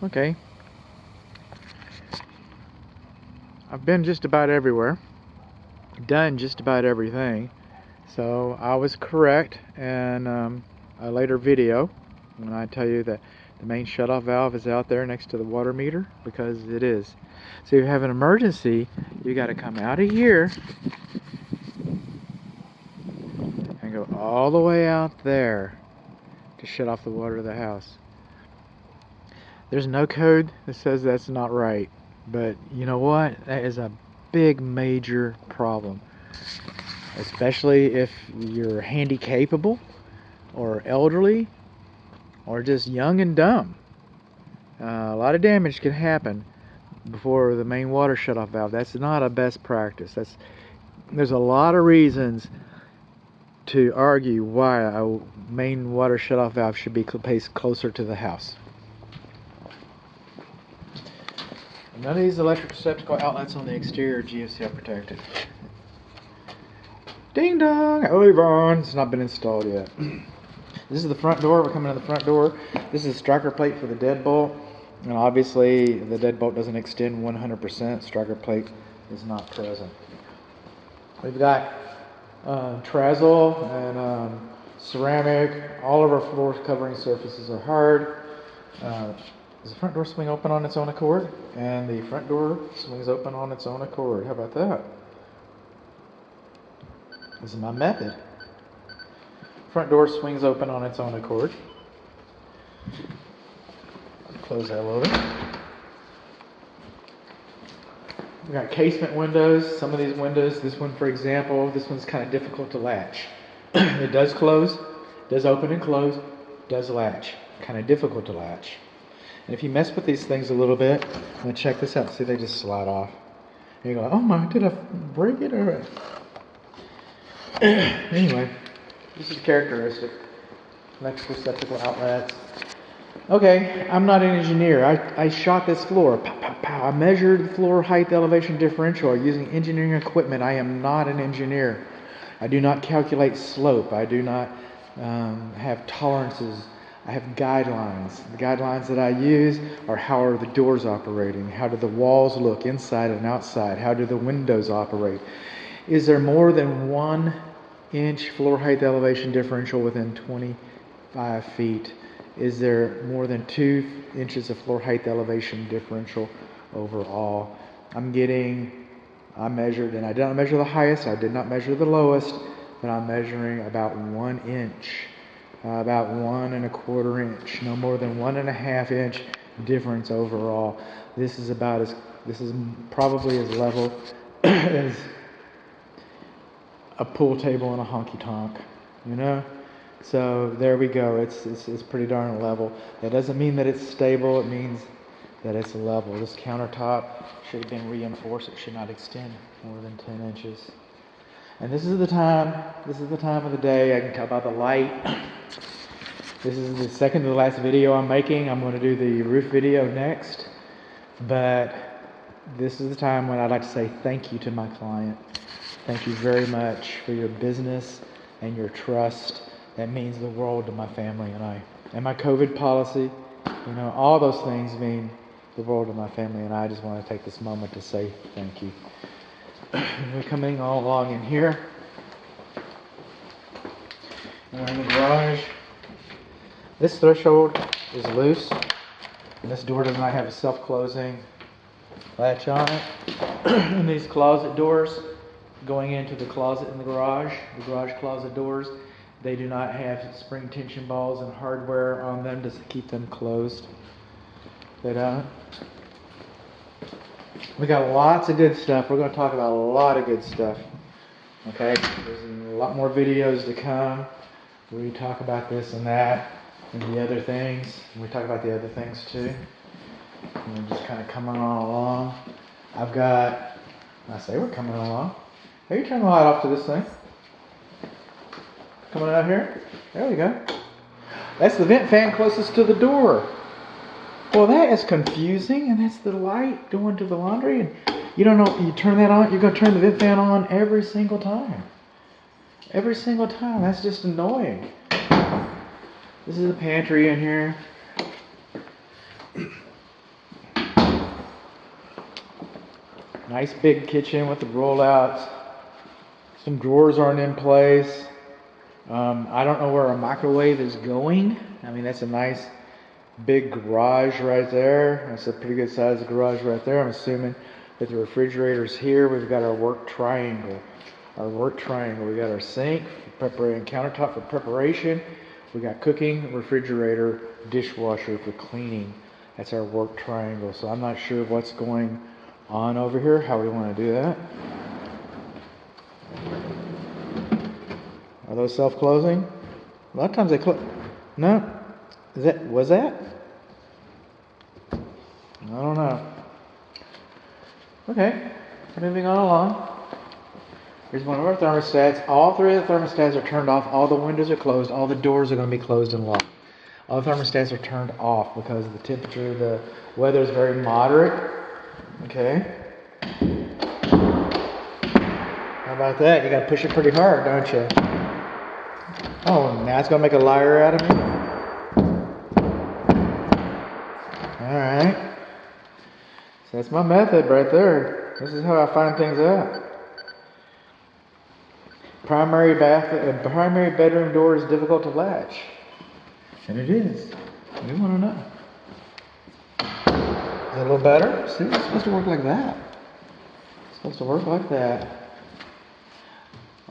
Okay. I've been just about everywhere, done just about everything. So I was correct in a later video when I tell you that the main shutoff valve is out there next to the water meter, because it is. So if you have an emergency, you got to come out of here and go all the way out there to shut off the water to the house. There's no code that says that's not right, but you know what? That is a big major problem, especially if you're handy capable or elderly or just young and dumb. A lot of damage can happen before the main water shutoff valve. That's not a best practice. There's a lot of reasons to argue why a main water shutoff valve should be placed closer to the house. None of these electric receptacle outlets on the exterior GFCI protected. Ding dong! Oh, Yvonne, it's not been installed yet. This is the front door. We're coming to the front door. This is the striker plate for the deadbolt. And obviously, the deadbolt doesn't extend 100%. Striker plate is not present. We've got Trazol and ceramic. All of our floor covering surfaces are hard. Does the front door swing open on its own accord? And the front door swings open on its own accord. How about that? This is my method. Front door swings open on its own accord. Close that a little bit. We've got casement windows. Some of these windows, this one for example, this one's kind of difficult to latch. It does close, does open and close, does latch. Kind of difficult to latch. And if you mess with these things a little bit, I'm going to check this out. See, they just slide off. And you go, oh my, did I break it? All right. Anyway, this is characteristic. Electrical receptacle outlets. Okay, I'm not an engineer. I shot this floor. Pow, pow, pow. I measured the floor height elevation differential using engineering equipment. I am not an engineer. I do not calculate slope. I do not have tolerances. I have guidelines. The guidelines that I use are how are the doors operating? How do the walls look inside and outside? How do the windows operate? Is there more than 1 inch floor height elevation differential within 25 feet? Is there more than 2 inches of floor height elevation differential overall? I measured, and I did not measure the highest, I did not measure the lowest, but I'm measuring about 1 inch. About 1 1/4 inch, no more than 1 1/2 inch difference overall. This is probably as level as a pool table and a honky tonk, you know. So there we go. It's pretty darn level. That doesn't mean that it's stable. It means that it's level. This countertop should have been reinforced. It should not extend more than 10 inches. And this is the time of the day. I can talk about the light. This is the second to the last video I'm making. I'm going to do the roof video next. But this is the time when I'd like to say thank you to my client. Thank you very much for your business and your trust. That means the world to my family and I. And my COVID policy, you know, all those things mean the world to my family and I. Just want to take this moment to say thank you. We're coming all along in here. We're in the garage. This threshold is loose, and this door does not have a self-closing latch on it. And these closet doors going into the closet in the garage closet doors, they do not have spring tension balls and hardware on them to keep them closed. They don't. We got lots of good stuff. We're going to talk about a lot of good stuff. Okay? There's a lot more videos to come. We talk about this and that and the other things. We talk about the other things too. And we're just kind of coming on along. We're coming along. Hey, you turn the light off to this thing. Coming out here. There we go. That's the vent fan closest to the door. Well, that is confusing, and that's the light going to the laundry, and you don't know, you turn that on, you're going to turn the vent fan on every single time. Every single time. That's just annoying. This is the pantry in here. Nice big kitchen with the rollouts. Some drawers aren't in place. I don't know where a microwave is going. I mean, that's a nice big garage right there. That's a pretty good sized garage right there. I'm assuming that the refrigerator's here. We've got our work triangle. We got our sink, and countertop for preparation. We got cooking, refrigerator, dishwasher for cleaning. That's our work triangle. So I'm not sure what's going on over here, how we want to do that. Are those self-closing? A lot of times they close. No. Was that? I don't know. Okay, moving on along. Here's one of our thermostats. All three of the thermostats are turned off. All the windows are closed. All the doors are going to be closed and locked. All the thermostats are turned off because the temperature, the weather is very moderate. Okay. How about that? You got to push it pretty hard, don't you? Oh, now it's going to make a liar out of me? Alright. So that's my method right there. This is how I find things out. Primary bedroom door is difficult to latch. And it is. We want to know. Is it a little better? See, it's supposed to work like that. It's supposed to work like that.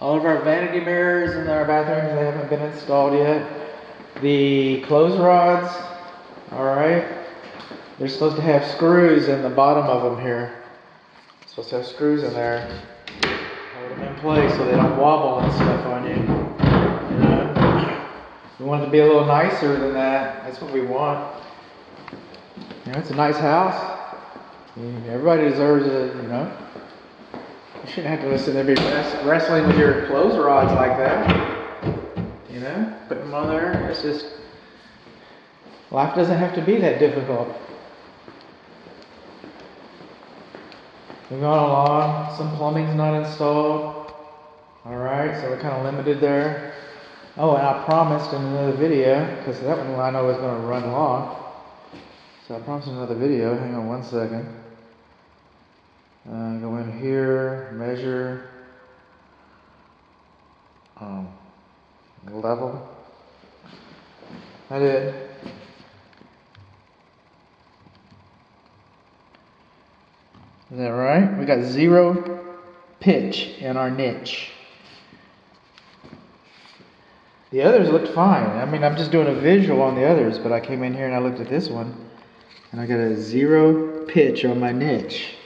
All of our vanity mirrors in our bathrooms, they haven't been installed yet. The clothes rods, alright, they're supposed to have screws in the bottom of them here. They're supposed to have screws in there. Hold them in place so they don't wobble and stuff on you. You know? We want it to be a little nicer than that. That's what we want. You know, it's a nice house. Everybody deserves it, you know. You shouldn't have to listen to be wrestling with your clothes rods like that. You know, put them on there. It's just, life doesn't have to be that difficult. Moving on along, some plumbing's not installed. Alright, so we're kind of limited there. Oh, and I promised in another video, because that one I know is going to run long. So I promised another video. Hang on one second. Go in here, measure, level. I did. Is that right? We got 0 pitch in our niche. The others looked fine. I mean, I'm just doing a visual on the others, but I came in here and I looked at this one, and I got a 0 pitch on my niche.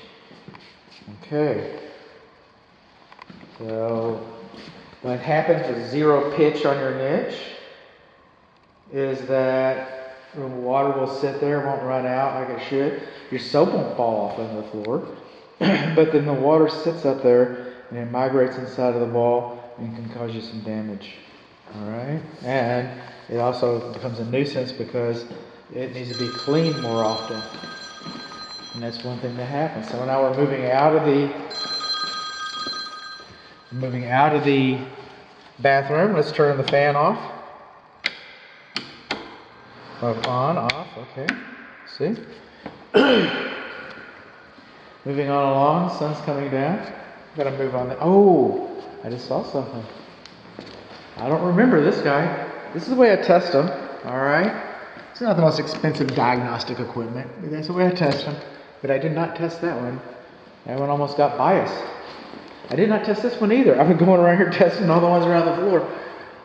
Okay. So, what happens with 0 pitch on your niche is that the water will sit there, won't run out like it should. Your soap won't fall off on the floor. But then the water sits up there and it migrates inside of the wall and can cause you some damage. Alright? And it also becomes a nuisance because it needs to be cleaned more often. And that's one thing that happens. So now we're moving out of the bathroom. Let's turn the fan off. On, off, okay. See? Moving on along, sun's coming down. Gotta move on. Oh, I just saw something. I don't remember this guy. This is the way I test them, alright? It's not the most expensive diagnostic equipment, but that's the way I test them. But I did not test that one. That one almost got biased. I did not test this one either. I've been going around here testing all the ones around the floor.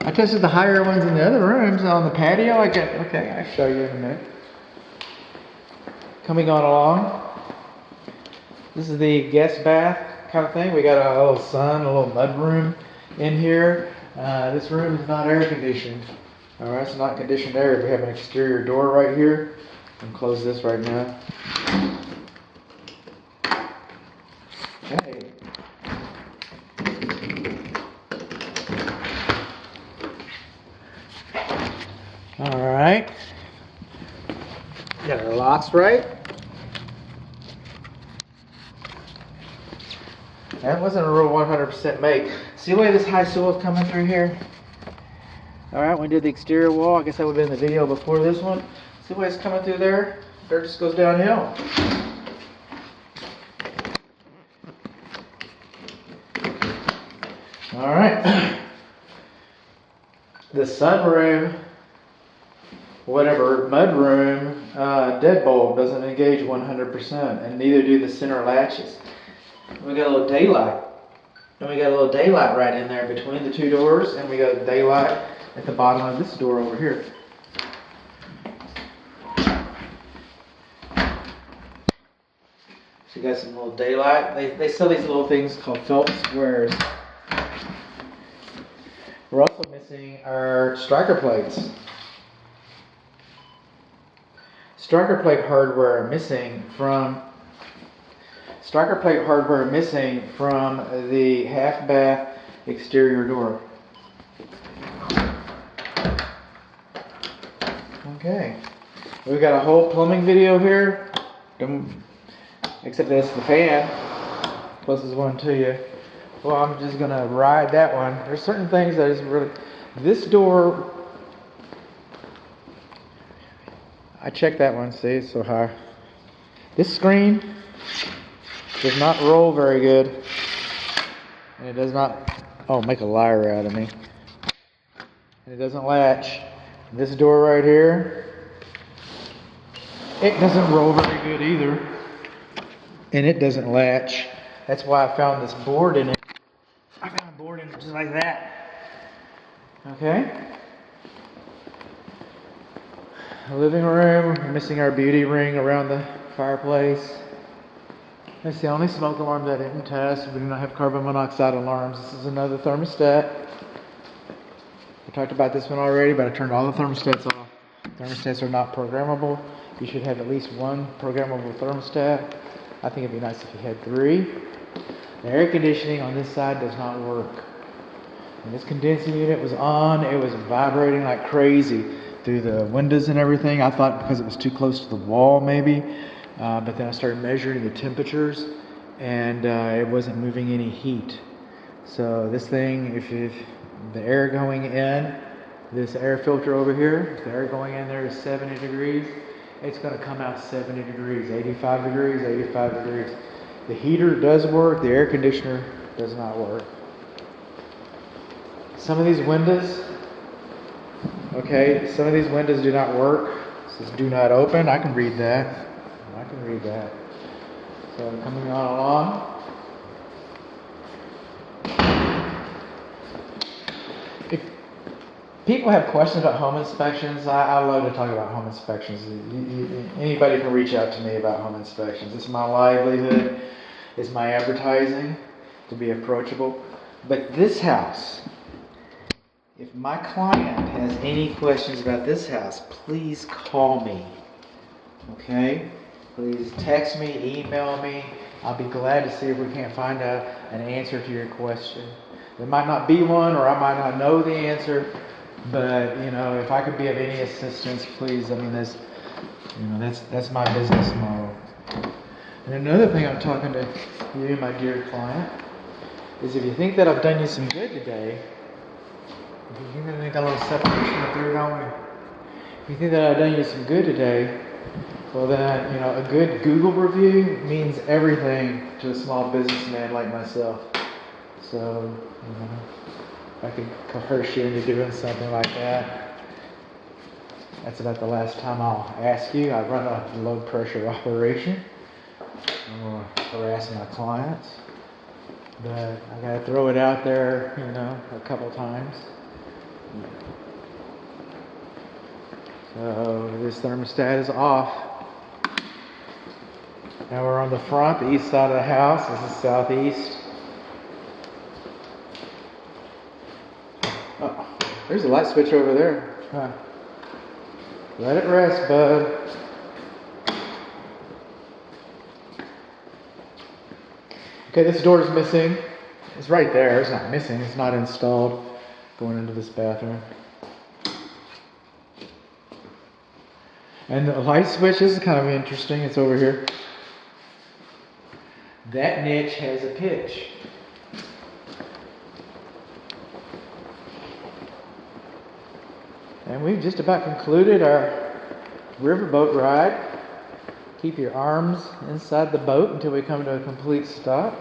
I tested the higher ones in the other rooms on the patio. Okay, I'll show you in a minute. Coming on along. This is the guest bath kind of thing. We got a little sun, a little mud room in here. This room is not air conditioned. Alright, it's not conditioned air. We have an exterior door right here. I'm gonna close this right now. Okay. Alright. Got our locks right. That wasn't a real 100% make. See the way this high soil is coming through here? Alright, we did the exterior wall. I guess that would have been the video before this one. See the way it's coming through there? Dirt just goes downhill. All right. The sunroom, whatever, mudroom, deadbolt doesn't engage 100%, and neither do the center latches. We got a little daylight. And we got a little daylight right in there between the two doors, and we got daylight at the bottom of this door over here. So you got some little daylight. They sell these little things called felt squares. We're also missing our striker plates. Striker plate hardware missing from the half bath exterior door. Okay, we've got a whole plumbing video here, except that's the fan, closest one to you. Well, I'm just gonna ride that one. There's certain things that is really, this door, I checked that one, see, it's so high. This screen does not roll very good, and it does not, make a liar out of me. And it doesn't latch. This door right here, it doesn't roll very good either, and it doesn't latch. That's why I found this board in it. I found a board in it just like that. Okay. Living room, we're missing our beauty ring around the fireplace. That's the only smoke alarm that I didn't test. We do not have carbon monoxide alarms. This is another thermostat. I talked about this one already, but I turned all the thermostats off. Thermostats are not programmable. You should have at least one programmable thermostat. I think it'd be nice if you had 3. The air conditioning on this side does not work. When this condensing unit was on, it was vibrating like crazy through the windows and everything. I thought because it was too close to the wall maybe, but then I started measuring the temperatures, and it wasn't moving any heat. So this thing, if the air going in, this air filter over here, if the air going in there is 70 degrees, it's going to come out 70 degrees, 85 degrees, 85 degrees. The heater does work, the air conditioner does not work. Some of these windows do not work. It says do not open. I can read that. So coming on along. If people have questions about home inspections, I love to talk about home inspections. Anybody can reach out to me about home inspections. It's my livelihood. It's my advertising to be approachable. But this house, if my client has any questions about this house, please call me. Okay? Please text me, email me. I'll be glad to see if we can't find an answer to your question. There might not be one, or I might not know the answer, but if I could be of any assistance, please. I mean, that's my business model. And another thing I'm talking to you, my dear client, is if you think that I've done you some good today, you're going to make a little separation up there, don't we? If you think that I've done you some good today, well then, a good Google review means everything to a small businessman like myself. So, if I could coerce you into doing something like that, that's about the last time I'll ask you. I run a low pressure operation. I'm harassing my clients. But I gotta throw it out there, a couple times. So this thermostat is off. Now we're on the front, the east side of the house. This is southeast. Oh, there's a light switch over there. Huh. Let it rest, bud. Okay, this door is missing. It's right there. It's not missing. It's not installed. Going into this bathroom. And the light switch, this is kind of interesting. It's over here. That niche has a pitch. And we've just about concluded our riverboat ride. Keep your arms inside the boat until we come to a complete stop.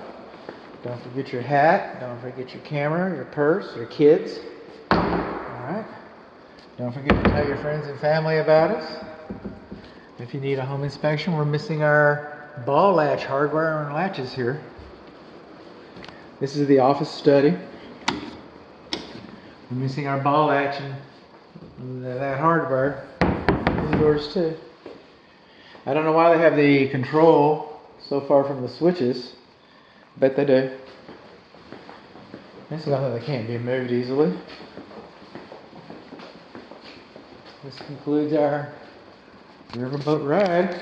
Don't forget your hat. Don't forget your camera, your purse, your kids. Alright. Don't forget to tell your friends and family about us. If you need a home inspection, we're missing our ball latch hardware and latches here. This is the office study. We're missing our ball latch and that hardware. This is yours too. I don't know why they have the control so far from the switches. Bet they do. This is something that can't be moved easily. This concludes our riverboat ride.